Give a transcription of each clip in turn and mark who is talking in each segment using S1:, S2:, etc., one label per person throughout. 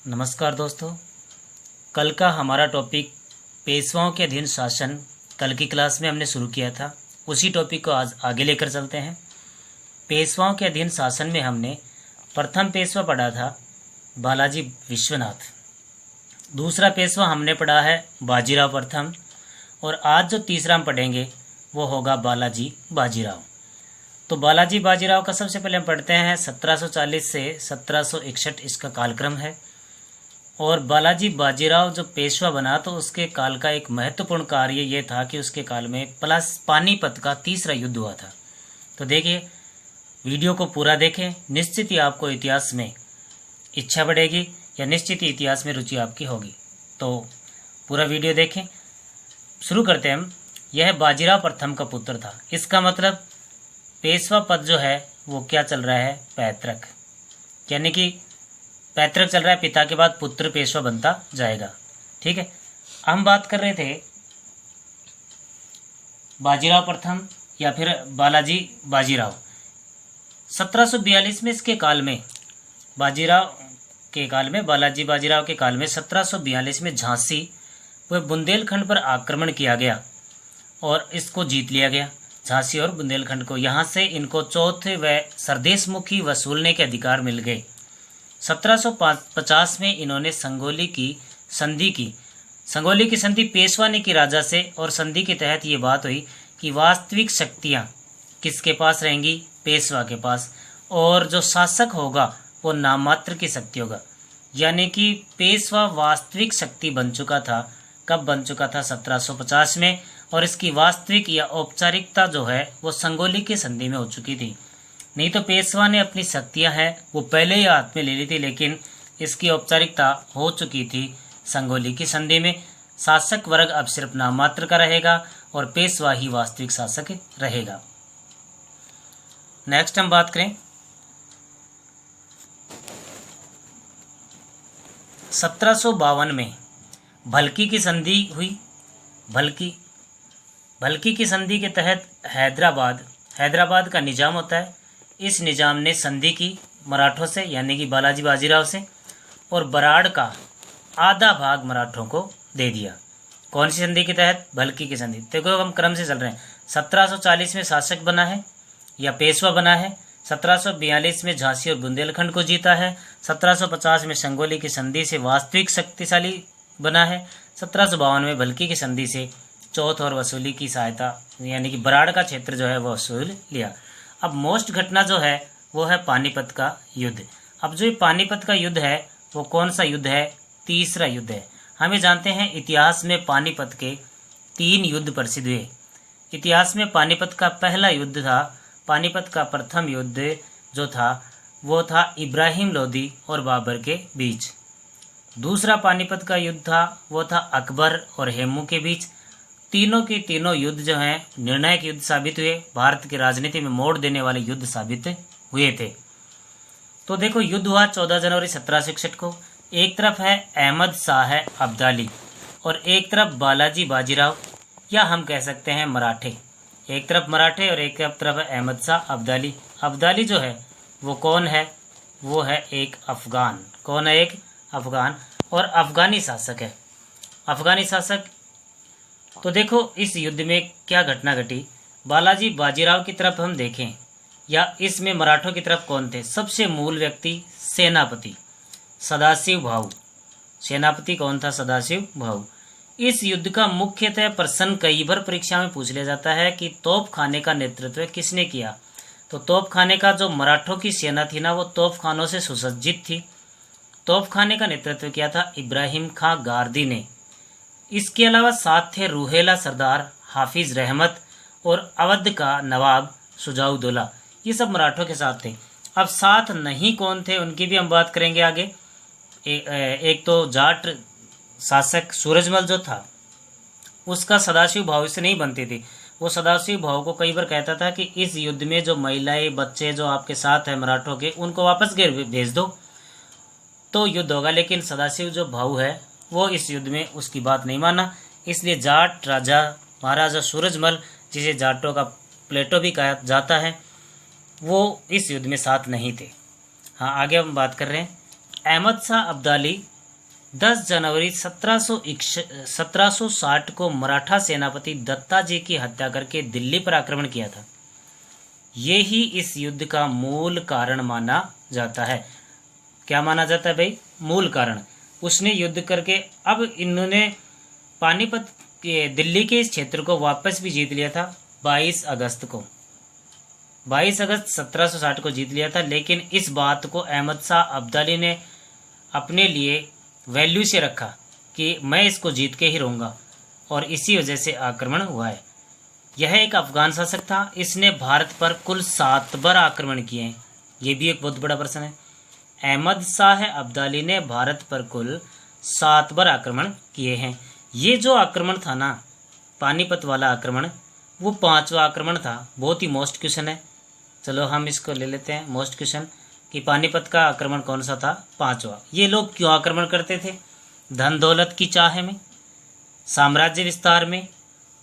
S1: नमस्कार दोस्तों। कल का हमारा टॉपिक पेशवाओं के अधीन शासन कल की क्लास में हमने शुरू किया था। उसी टॉपिक को आज आगे लेकर चलते हैं। पेशवाओं के अधीन शासन में हमने प्रथम पेशवा पढ़ा था बालाजी विश्वनाथ। दूसरा पेशवा हमने पढ़ा है बाजीराव प्रथम। और आज जो तीसरा हम पढ़ेंगे वो होगा बालाजी बाजीराव। तो बालाजी बाजीराव का सबसे पहले हम पढ़ते हैं 1740 से 1761 इसका कालक्रम है। और बालाजी बाजीराव जो पेशवा बना तो उसके काल का एक महत्वपूर्ण कार्य ये था कि उसके काल में पानीपत का तीसरा युद्ध हुआ था। तो देखिए, वीडियो को पूरा देखें, निश्चित ही आपको इतिहास में इच्छा बढ़ेगी या निश्चित ही इतिहास में रुचि आपकी होगी। तो पूरा वीडियो देखें। शुरू करते हैं हम। यह बाजीराव प्रथम का पुत्र था। इसका मतलब पेशवा पद जो है वो क्या चल रहा है, पैतृक, यानी कि पैतृक चल रहा है, पिता के बाद पुत्र पेशवा बनता जाएगा। ठीक है, हम बात कर रहे थे बाजीराव प्रथम या फिर बालाजी बाजीराव। 1742 में इसके काल में बालाजी बाजीराव के काल में 1742 में झांसी व बुंदेलखंड पर आक्रमण किया गया और इसको जीत लिया गया। झांसी और बुंदेलखंड को, यहाँ से इनको चौथे व सरदेशमुखी वसूलने के अधिकार मिल गए। 1750 में इन्होंने संगोली की संधि पेशवा ने की राजा से, और संधि के तहत ये बात हुई कि वास्तविक शक्तियाँ किसके पास रहेंगी, पेशवा के पास, और जो शासक होगा वो नाममात्र की शक्ति होगा। यानी कि पेशवा वास्तविक शक्ति बन चुका था। कब बन चुका था? 1750 में। और इसकी वास्तविक या औपचारिकता जो है वो संगोली की संधि में हो चुकी थी। नहीं तो पेशवा ने अपनी शक्तियां हैं वो पहले ही हाथ में ले ली थी, लेकिन इसकी औपचारिकता हो चुकी थी संगोली की संधि में। शासक वर्ग अब सिर्फ नाममात्र का रहेगा और पेशवा ही वास्तविक शासक रहेगा। नेक्स्ट हम बात करें 1752 में भलकी की संधि हुई। भलकी की संधि के तहत हैदराबाद का निजाम होता है। इस निजाम ने संधि की मराठों से, यानी कि बालाजी बाजीराव से, और बराड़ का आधा भाग मराठों को दे दिया। कौन सी संधि के तहत? भलकी की संधि। देखो, हम क्रम से चल रहे हैं। 1740 में शासक बना है या पेशवा बना है। 1742 में झांसी और बुंदेलखंड को जीता है। 1750 में संगोली की संधि से वास्तविक शक्तिशाली बना है। 1752 में भलकी की संधि से चौथ और वसूली की सहायता, यानी कि बराड़ का क्षेत्र जो है वो वसूल लिया। अब मोस्ट घटना जो है वो है पानीपत का युद्ध। अब जो ये पानीपत का युद्ध है वो कौन सा युद्ध है? तीसरा युद्ध है। हमें जानते हैं इतिहास में पानीपत के 3 युद्ध प्रसिद्ध हुए। इतिहास में पानीपत का पहला युद्ध था, पानीपत का प्रथम युद्ध जो था वो था इब्राहिम लोदी और बाबर के बीच। दूसरा पानीपत का युद्ध था वो था अकबर और हेमू के बीच। तीनों के तीनों युद्ध जो हैं निर्णायक युद्ध साबित हुए, भारत की राजनीति में मोड़ देने वाले युद्ध साबित हुए थे। तो देखो, युद्ध हुआ 14 जनवरी 1761 को। एक तरफ है अहमद शाह अब्दाली और एक तरफ बालाजी बाजीराव, या हम कह सकते हैं मराठे। एक तरफ मराठे और एक तरफ है अहमद शाह अब्दाली। अब्दाली जो है वो कौन है? वो है एक अफगान। कौन है? एक अफगान, और अफगानी शासक है। अफगानी शासक। तो देखो, इस युद्ध में क्या घटना घटी। बालाजी बाजीराव की तरफ हम देखें या इसमें मराठों की तरफ कौन थे? सबसे मूल व्यक्ति सेनापति सदाशिव भाऊ। सेनापति कौन था? सदाशिव भाऊ। इस युद्ध का मुख्यतः प्रश्न कई बार परीक्षा में पूछ लिया जाता है कि तोपखाने का नेतृत्व किसने किया। तो तोपखाने का जो मराठों की सेना थी ना, वो तोपखानों से सुसज्जित थी। तोपखाने का नेतृत्व किया था इब्राहिम खां गारदी ने। इसके अलावा साथ थे रूहेला सरदार हाफिज रहमत और अवध का नवाब सुजाउद्दौला। ये सब मराठों के साथ थे। अब साथ नहीं कौन थे उनकी भी हम बात करेंगे आगे। एक तो जाट शासक सूरजमल जो था उसका सदाशिव भाव से नहीं बनती थी। वो सदाशिव भाव को कई बार कहता था कि इस युद्ध में जो महिलाएं बच्चे जो आपके साथ है मराठों के, उनको वापस भेज दो तो युद्ध होगा। लेकिन सदाशिव जो भाव है वो इस युद्ध में उसकी बात नहीं माना। इसलिए जाट राजा महाराजा सूरजमल, जिसे जाटों का प्लेटो भी कहा जाता है, वो इस युद्ध में साथ नहीं थे। हाँ, आगे हम बात कर रहे हैं। अहमद शाह अब्दाली 10 जनवरी 1760 को मराठा सेनापति दत्ताजी की हत्या करके दिल्ली पर आक्रमण किया था। ये ही इस युद्ध का मूल कारण माना जाता है। क्या माना जाता है भाई? मूल कारण। उसने युद्ध करके अब इन्होंने पानीपत के दिल्ली के इस क्षेत्र को वापस भी जीत लिया था 22 अगस्त को। 22 अगस्त 1760 को जीत लिया था, लेकिन इस बात को अहमद शाह अब्दाली ने अपने लिए वैल्यू से रखा कि मैं इसको जीत के ही रहूँगा, और इसी वजह से आक्रमण हुआ है। यह एक अफगान शासक था। इसने भारत पर कुल 7 बार आक्रमण किए हैं। ये भी एक बहुत बड़ा प्रश्न है। अहमद शाह अब्दाली ने भारत पर कुल 7 बार आक्रमण किए हैं। ये जो आक्रमण था ना, पानीपत वाला आक्रमण, वो 5वां आक्रमण था। बहुत ही मोस्ट क्वेश्चन है। चलो हम इसको ले लेते हैं मोस्ट क्वेश्चन कि पानीपत का आक्रमण कौन सा था? 5वां। ये लोग क्यों आक्रमण करते थे? धन दौलत की चाह में, साम्राज्य विस्तार में,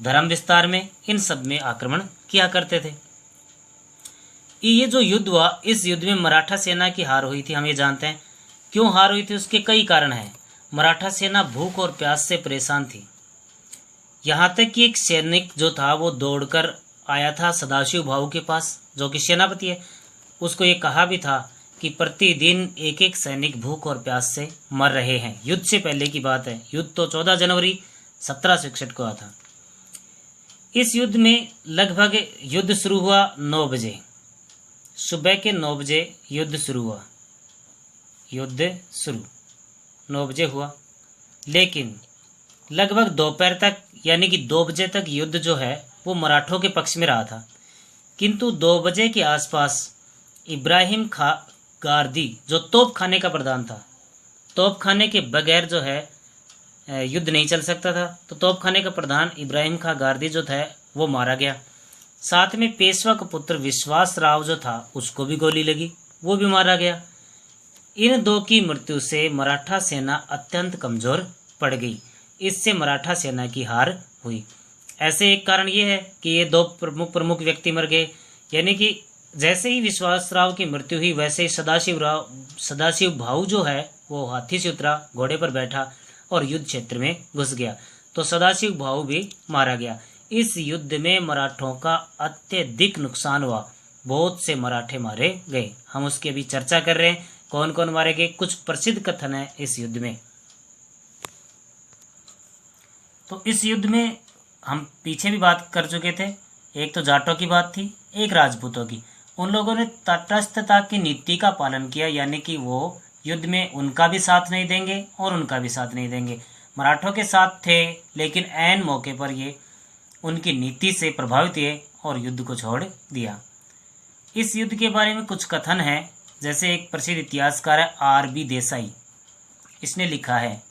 S1: धर्म विस्तार में, इन सब में आक्रमण किया करते थे। ये जो युद्ध हुआ, इस युद्ध में मराठा सेना की हार हुई थी। हम ये जानते हैं क्यों हार हुई थी। उसके कई कारण हैं। मराठा सेना भूख और प्यास से परेशान थी। यहाँ तक कि एक सैनिक जो था वो दौड़कर आया था सदाशिव भाऊ के पास, जो कि सेनापति है। उसको ये कहा भी था कि प्रतिदिन एक एक सैनिक भूख और प्यास से मर रहे हैं। युद्ध से पहले की बात है। युद्ध तो 14 जनवरी 1761 को आया था। इस युद्ध में लगभग युद्ध शुरू हुआ 9 बजे, सुबह के 9 बजे युद्ध शुरू हुआ। युद्ध शुरू 9 बजे हुआ, लेकिन लगभग दोपहर तक यानी कि 2 बजे तक युद्ध जो है वो मराठों के पक्ष में रहा था। किंतु 2 बजे के आसपास इब्राहिम खां गारदी, जो तोप खाने का प्रधान था, तोप खाने के बगैर जो है युद्ध नहीं चल सकता था, तो तोप खाने का प्रधान इब्राहिम खां गारदी जो था वो मारा गया। साथ में पेशवा का पुत्र विश्वास राव जो था उसको भी गोली लगी, वो भी मारा गया। इन 2 की मृत्यु से मराठा सेना अत्यंत कमजोर पड़ गई। इससे मराठा सेना की हार हुई। ऐसे एक कारण ये है कि ये 2 प्रमुख व्यक्ति मर गए। यानी कि जैसे ही विश्वास राव की मृत्यु हुई, वैसे ही सदाशिव भाऊ जो है वो हाथी से उतरा, घोड़े पर बैठा और युद्ध क्षेत्र में घुस गया। तो सदाशिव भाऊ भी मारा गया। इस युद्ध में मराठों का अत्यधिक नुकसान हुआ। बहुत से मराठे मारे गए। हम उसकी अभी चर्चा कर रहे हैं, कौन कौन मारे गए। कुछ प्रसिद्ध कथन है इस युद्ध में। तो इस युद्ध में हम पीछे भी बात कर चुके थे। एक तो जाटों की बात थी, एक राजपूतों की। उन लोगों ने तटस्थता की नीति का पालन किया, यानी कि वो युद्ध में उनका भी साथ नहीं देंगे और उनका भी साथ नहीं देंगे। मराठों के साथ थे, लेकिन ऐन मौके पर ये उनकी नीति से प्रभावित हुए और युद्ध को छोड़ दिया। इस युद्ध के बारे में कुछ कथन हैं। जैसे एक प्रसिद्ध इतिहासकार है आर.बी. देसाई, इसने लिखा है,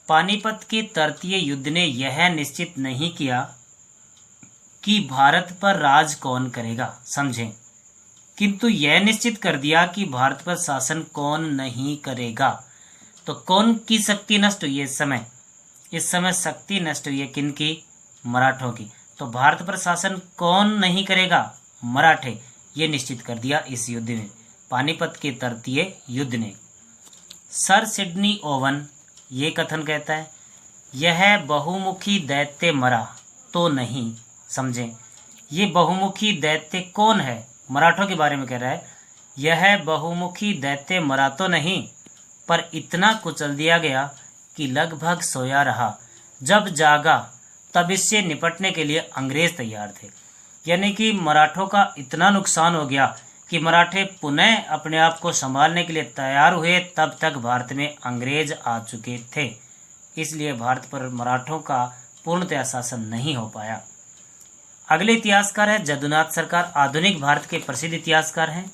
S1: पानीपत के तृतीय युद्ध ने यह निश्चित नहीं किया कि भारत पर राज कौन करेगा, समझें, किंतु यह निश्चित कर दिया कि भारत पर शासन कौन नहीं करेगा। तो कौन की शक्ति नष्ट हुई है इस समय शक्ति नष्ट हुई है किनकी? मराठों की। तो भारत पर शासन कौन नहीं करेगा? मराठे। ये निश्चित कर दिया इस युद्ध में, पानीपत के तृतीय युद्ध ने। सर सिडनी ओवन ये कथन कहता है, यह बहुमुखी दैत्य मरा तो नहीं, समझें। ये बहुमुखी दैत्य कौन है? मराठों के बारे में कह रहा है। यह बहुमुखी दैत्य मरा तो नहीं, पर इतना कुचल दिया गया कि लगभग सोया रहा। जब जागा तब इससे निपटने के लिए अंग्रेज तैयार थे। यानी कि मराठों का इतना नुकसान हो गया कि मराठे पुनः अपने आप को संभालने के लिए तैयार हुए। तब तक भारत में अंग्रेज आ चुके थे, इसलिए भारत पर मराठों का पूर्णतया शासन नहीं हो पाया। अगले इतिहासकार है जदुनाथ सरकार, आधुनिक भारत के प्रसिद्ध इतिहासकार हैं।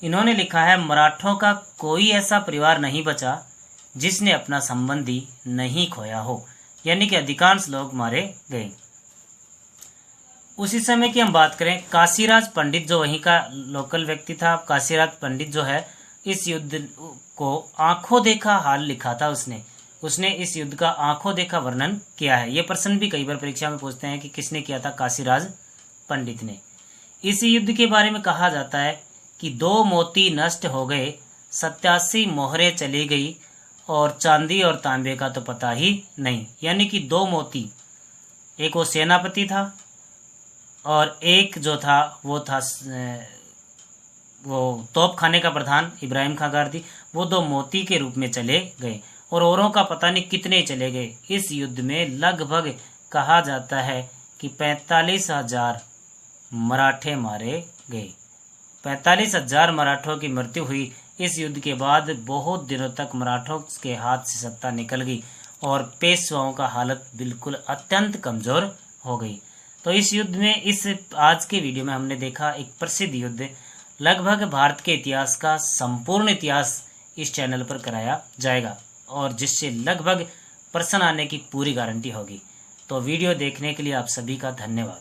S1: इन्होंने लिखा है, मराठों का कोई ऐसा परिवार नहीं बचा जिसने अपना संबंधी नहीं खोया हो। यानी कि अधिकांश लोग मारे गए। उसी समय की हम बात करें, काशीराज पंडित जो वहीं का लोकल व्यक्ति था, काशीराज पंडित जो है इस युद्ध को आंखों देखा हाल लिखा था। उसने इस युद्ध का आंखों देखा वर्णन किया है। ये प्रश्न भी कई बार परीक्षा में पूछते हैं कि किसने किया था? काशीराज पंडित ने। इस युद्ध के बारे में कहा जाता है कि 2 मोती नष्ट हो गए, 87 मोहरें चली गई और चांदी और तांबे का तो पता ही नहीं। यानी कि 2 मोती, एक वो सेनापति था और एक जो था वो था वो तोप खाने का प्रधान इब्राहिम खां गारदी। वो 2 मोती के रूप में चले गए और औरों का पता नहीं कितने चले गए। इस युद्ध में लगभग कहा जाता है कि 45,000 मराठे मारे गए। 45,000 मराठों की मृत्यु हुई। इस युद्ध के बाद बहुत दिनों तक मराठों के हाथ से सत्ता निकल गई और पेशवाओं का हालत बिल्कुल अत्यंत कमजोर हो गई। तो इस युद्ध में, इस आज के वीडियो में हमने देखा एक प्रसिद्ध युद्ध। लगभग भारत के इतिहास का संपूर्ण इतिहास इस चैनल पर कराया जाएगा और जिससे लगभग प्रश्न आने की पूरी गारंटी होगी। तो वीडियो देखने के लिए आप सभी का धन्यवाद।